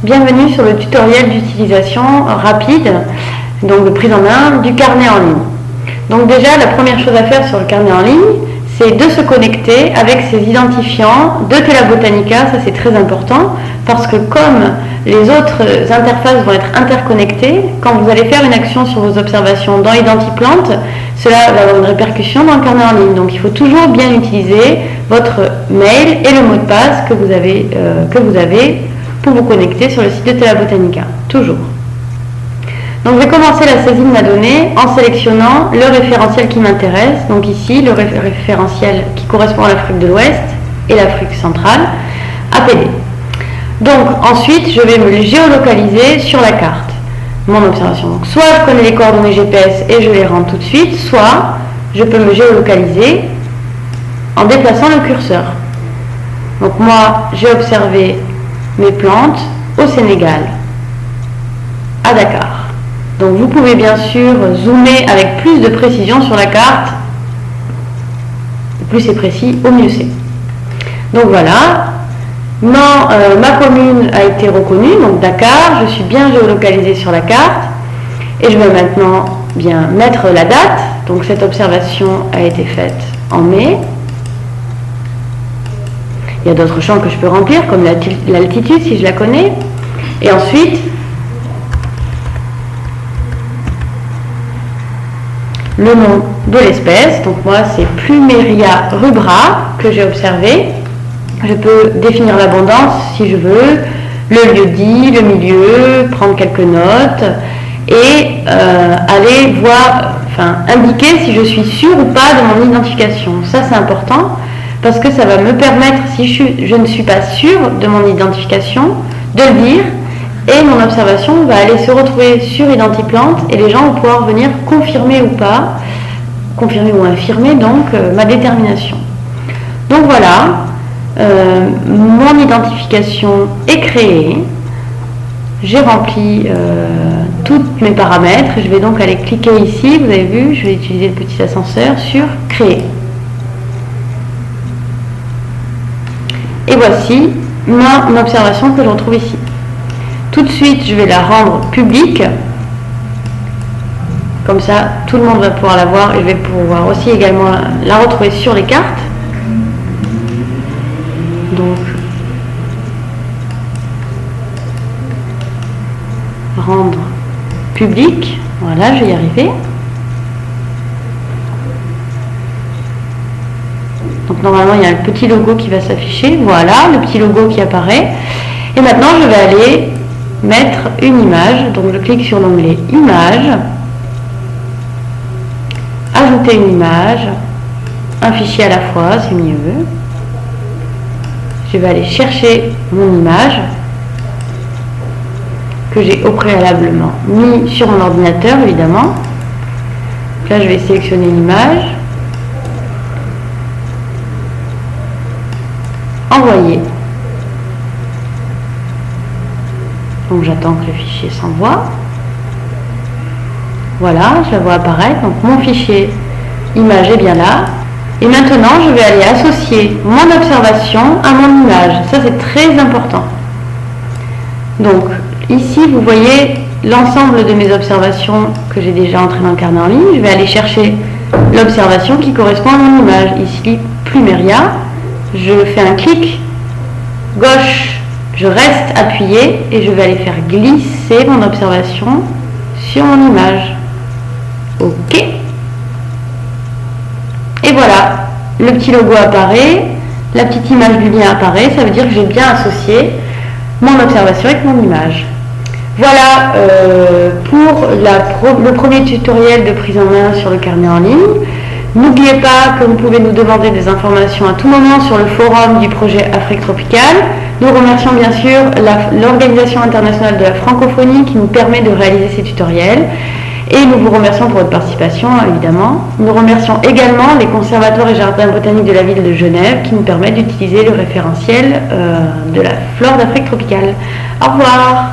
Bienvenue sur le tutoriel d'utilisation rapide, donc de prise en main du carnet en ligne. Donc déjà, la première chose à faire sur le carnet en ligne, c'est de se connecter avec ses identifiants de Tela Botanica. Ça c'est très important parce que comme les autres interfaces vont être interconnectées, quand vous allez faire une action sur vos observations dans Identiplante, cela va avoir une répercussion dans le carnet en ligne. Donc il faut toujours bien utiliser votre mail et le mot de passe que vous avez pour vous connecter sur le site de Tela Botanica. Toujours. Donc je vais commencer la saisie de ma donnée en sélectionnant le référentiel qui m'intéresse. Donc ici, le référentiel qui correspond à l'Afrique de l'Ouest et l'Afrique centrale, APD. Donc ensuite, je vais me géolocaliser sur la carte, mon observation. Donc soit je connais les coordonnées GPS et je les rends tout de suite, soit je peux me géolocaliser en déplaçant le curseur. Donc moi, j'ai observé mes plantes au Sénégal, à Dakar. Donc vous pouvez bien sûr zoomer avec plus de précision sur la carte. Plus c'est précis, au mieux c'est. Donc voilà, ma commune a été reconnue, donc Dakar, je suis bien géolocalisée sur la carte. Et je vais maintenant bien mettre la date. Donc cette observation a été faite en mai. Il y a d'autres champs que je peux remplir, comme l'altitude si je la connais. Et ensuite, le nom de l'espèce. Donc moi c'est Plumeria rubra que j'ai observé. Je peux définir l'abondance si je veux, le lieu dit, le milieu, prendre quelques notes et aller voir, indiquer si je suis sûre ou pas de mon identification. Ça c'est important parce que ça va me permettre, si je ne suis pas sûre de mon identification, de le dire. Et mon observation va aller se retrouver sur Identiplante et les gens vont pouvoir venir confirmer ou pas, confirmer ou infirmer donc ma détermination. Donc voilà, mon identification est créée, j'ai rempli tous mes paramètres. Je vais donc aller cliquer ici, vous avez vu, je vais utiliser le petit ascenseur sur Créer. Et voici mon observation que je retrouve ici. Tout de suite, je vais la rendre publique. Comme ça, tout le monde va pouvoir la voir et je vais pouvoir aussi également la retrouver sur les cartes. Donc, rendre public. Voilà, je vais y arriver. Donc, normalement, il y a le petit logo qui va s'afficher. Voilà, le petit logo qui apparaît. Et maintenant, je vais aller mettre une image, donc je clique sur l'onglet Images, ajouter une image, un fichier à la fois, c'est mieux. Je vais aller chercher mon image que j'ai au préalablement mis sur mon ordinateur évidemment. Donc là je vais sélectionner l'image, envoyer. Donc j'attends que le fichier s'envoie. Voilà, je la vois apparaître. Donc mon fichier image est bien là. Et maintenant, je vais aller associer mon observation à mon image. Ça, c'est très important. Donc ici, vous voyez l'ensemble de mes observations que j'ai déjà entrées dans le carnet en ligne. Je vais aller chercher l'observation qui correspond à mon image. Ici, Plumeria. Je fais un clic gauche. Je reste appuyé et je vais aller faire glisser mon observation sur mon image. OK. Et voilà, le petit logo apparaît, la petite image du lien apparaît, ça veut dire que j'ai bien associé mon observation avec mon image. Voilà pour le premier tutoriel de prise en main sur le carnet en ligne. N'oubliez pas que vous pouvez nous demander des informations à tout moment sur le forum du projet Afrique tropicale. Nous remercions bien sûr l'Organisation internationale de la francophonie qui nous permet de réaliser ces tutoriels. Et nous vous remercions pour votre participation, évidemment. Nous remercions également les conservatoires et jardins botaniques de la ville de Genève qui nous permettent d'utiliser le référentiel de la flore d'Afrique tropicale. Au revoir.